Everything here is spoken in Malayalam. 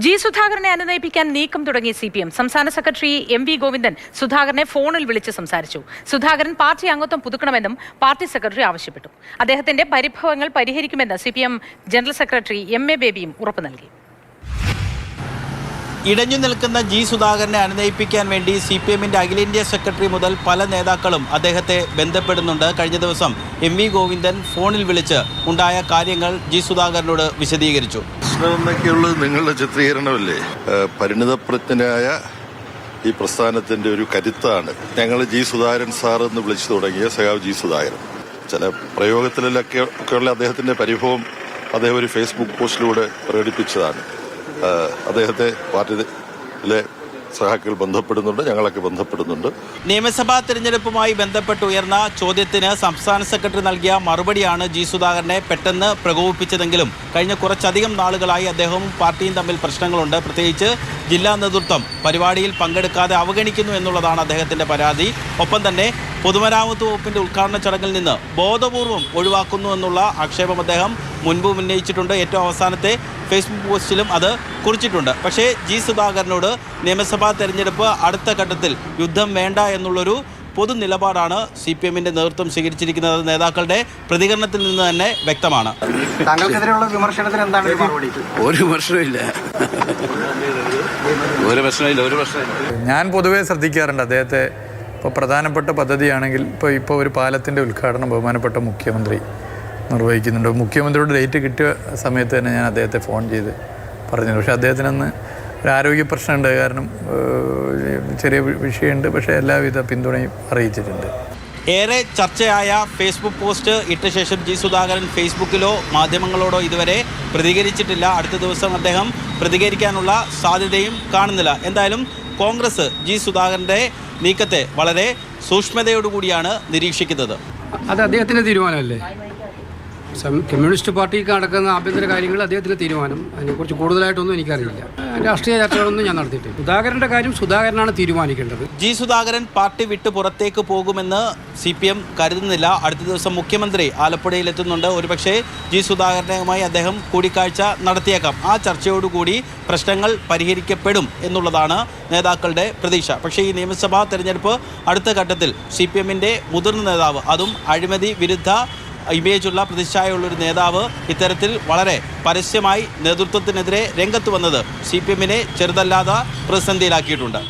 ജി സുധാകരനെ അനുനയിപ്പിക്കാൻ നീക്കം തുടങ്ങി CPM. സംസ്ഥാന സെക്രട്ടറി MV ഗോവിന്ദൻ സുധാകരനെ ഫോണിൽ വിളിച്ച് സംസാരിച്ചു. സുധാകരൻ പാർട്ടി അംഗത്വം പുതുക്കണമെന്നും പാർട്ടി സെക്രട്ടറി ആവശ്യപ്പെട്ടു. അദ്ദേഹത്തിന്റെ പരിഭവങ്ങൾ പരിഹരിക്കുമെന്ന് CPM ജനറൽ സെക്രട്ടറി MA ബേബിയും ഉറപ്പു നൽകി. ഇടഞ്ഞു നിൽക്കുന്ന ജി സുധാകരനെ അനുനയിപ്പിക്കാൻ വേണ്ടി CPM-ന്റെ അഖിലേന്ത്യാ സെക്രട്ടറി മുതൽ പല നേതാക്കളും അദ്ദേഹത്തെ ബന്ധപ്പെടുന്നുണ്ട്. കഴിഞ്ഞ ദിവസം MV ഗോവിന്ദൻ ഫോണിൽ വിളിച്ച് ഉണ്ടായ കാര്യങ്ങൾ ജി സുധാകരനോട് വിശദീകരിച്ചു. പ്രശ്നമെന്നൊക്കെയുള്ളത് നിങ്ങളുടെ ചിത്രീകരണമല്ലേ? പരിണിതപ്രജ്ഞനായ ഈ പ്രസ്ഥാനത്തിന്റെ ഒരു കരുത്താണ് ഞങ്ങൾ ജി സുധാകരൻ സാർ എന്ന് വിളിച്ചു തുടങ്ങിയ സഖാവ് ജി സുധാകരൻ. ചില പ്രയോഗത്തിലൊക്കെയുള്ള അദ്ദേഹത്തിന്റെ പരിഭവം അദ്ദേഹം ഒരു ഫേസ്ബുക്ക് പോസ്റ്റിലൂടെ പ്രകടിപ്പിച്ചതാണ്. അദ്ദേഹത്തെ പാർട്ടിയിലെ സഹാക്കൾ ബന്ധപ്പെടുന്നുണ്ട്, ഞങ്ങളൊക്കെ ബന്ധപ്പെടുന്നുണ്ട്. നിയമസഭാ തെരഞ്ഞെടുപ്പുമായി ബന്ധപ്പെട്ട് ഉയർന്ന ചോദ്യത്തിന് സംസ്ഥാന സെക്രട്ടറി നൽകിയ മറുപടിയാണ് ജി സുധാകരനെ പെട്ടെന്ന് പ്രകോപിപ്പിച്ചതെങ്കിലും കഴിഞ്ഞ കുറച്ചധികം നാളുകളായി അദ്ദേഹവും പാർട്ടിയും തമ്മിൽ പ്രശ്നങ്ങളുണ്ട്. പ്രത്യേകിച്ച് ജില്ലാ നേതൃത്വം പരിപാടിയിൽ പങ്കെടുക്കാതെ അവഗണിക്കുന്നു എന്നുള്ളതാണ് അദ്ദേഹത്തിന്റെ പരാതി. ഒപ്പം തന്നെ പൊതുമരാമത്ത് വകുപ്പിന്റെ ഉദ്ഘാടന ചടങ്ങിൽ നിന്ന് ബോധപൂർവം ഒഴിവാക്കുന്നു എന്നുള്ള ആക്ഷേപം അദ്ദേഹം മുൻപ് ഉന്നയിച്ചിട്ടുണ്ട്. ഏറ്റവും അവസാനത്തെ ഫേസ്ബുക്ക് പോസ്റ്റിലും അത് കുറിച്ചിട്ടുണ്ട്. പക്ഷേ ജി സുധാകരനോട് നിയമസഭാ തെരഞ്ഞെടുപ്പ് അടുത്ത ഘട്ടത്തിൽ യുദ്ധം വേണ്ട എന്നുള്ളൊരു പൊതു നിലപാടാണ് CPM-ന്റെ നേതൃത്വം സ്വീകരിച്ചിരിക്കുന്നത്. നേതാക്കളുടെ പ്രതികരണത്തിൽ നിന്ന് തന്നെ വ്യക്തമാണ്. താങ്കൾക്കെതിരെയുള്ള വിമർശനത്തിന് എന്താണ് മറുപടി? ഒരു വിമർശനമില്ല. ഞാൻ പൊതുവേ ശ്രദ്ധിക്കാറുണ്ട് അദ്ദേഹത്തെ. ഇപ്പോൾ പ്രധാനപ്പെട്ട പദ്ധതിയാണെങ്കിൽ ഇപ്പോൾ ഒരു പാലത്തിൻ്റെ ഉദ്ഘാടനം ബഹുമാനപ്പെട്ട മുഖ്യമന്ത്രി നിർവഹിക്കുന്നുണ്ട്. മുഖ്യമന്ത്രിയുടെ ഡേറ്റ് കിട്ടിയ സമയത്ത് തന്നെ ഞാൻ അദ്ദേഹത്തെ ഫോൺ ചെയ്ത് പറഞ്ഞു. പക്ഷേ അദ്ദേഹത്തിനന്ന് ഒരു ആരോഗ്യ പ്രശ്നമുണ്ട്, കാരണം ചെറിയ വിഷയമുണ്ട്. പക്ഷേ എല്ലാവിധ പിന്തുണയും അറിയിച്ചിട്ടുണ്ട്. ഏറെ ചർച്ചയായ ഫേസ്ബുക്ക് പോസ്റ്റ് ഇട്ട ശേഷം ജി സുധാകരൻ ഫേസ്ബുക്കിലോ മാധ്യമങ്ങളോടോ ഇതുവരെ പ്രതികരിച്ചിട്ടില്ല. അടുത്ത ദിവസം അദ്ദേഹം പ്രതികരിക്കാനുള്ള സാധ്യതയും കാണുന്നില്ല. എന്തായാലും കോൺഗ്രസ് ജി സുധാകരൻ്റെ നീക്കത്തെ വളരെ സൂക്ഷ്മതയോടുകൂടിയാണ് നിരീക്ഷിക്കുന്നത്. അത് അദ്ദേഹത്തിൻ്റെ തീരുമാനമല്ലേ? കമ്മ്യൂണിസ്റ്റ് പാർട്ടിക്ക് നടക്കുന്ന ആഭ്യന്തര കാര്യങ്ങൾ അദ്ദേഹത്തിൻ്റെ തീരുമാനം. അതിനെക്കുറിച്ച് കൂടുതലായിട്ടൊന്നും എനിക്കറിയില്ല. രാഷ്ട്രീയ ചർച്ചകളൊന്നും ഞാൻ നടത്തിയിട്ടില്ല. സുധാകരൻ്റെ കാര്യം സുധാകരനാണ് തീരുമാനിക്കേണ്ടത്. ജി സുധാകരൻ പാർട്ടി വിട്ട് പുറത്തേക്ക് പോകുമെന്ന് CPM കരുതുന്നില്ല. അടുത്ത ദിവസം മുഖ്യമന്ത്രി ആലപ്പുഴയിൽ എത്തുന്നുണ്ട്. ഒരുപക്ഷെ ജി സുധാകരനുമായി അദ്ദേഹം കൂടിക്കാഴ്ച നടത്തിയേക്കാം. ആ ചർച്ചയോടുകൂടി പ്രശ്നങ്ങൾ പരിഹരിക്കപ്പെടും എന്നുള്ളതാണ് നേതാക്കളുടെ പ്രതീക്ഷ. പക്ഷേ ഈ നിയമസഭാ തെരഞ്ഞെടുപ്പ് അടുത്ത ഘട്ടത്തിൽ CPM-ന്റെ മുതിർന്ന നേതാവ്, അതും അഴിമതി വിരുദ്ധ ഇമേജുള്ള പ്രതിച്ഛായുള്ളൊരു നേതാവ് ഇത്തരത്തിൽ വളരെ പരസ്യമായി നേതൃത്വത്തിനെതിരെ രംഗത്ത് വന്നത് CPM-നെ ചെറുതല്ലാതെ പ്രതിസന്ധിയിലാക്കിയിട്ടുണ്ട്.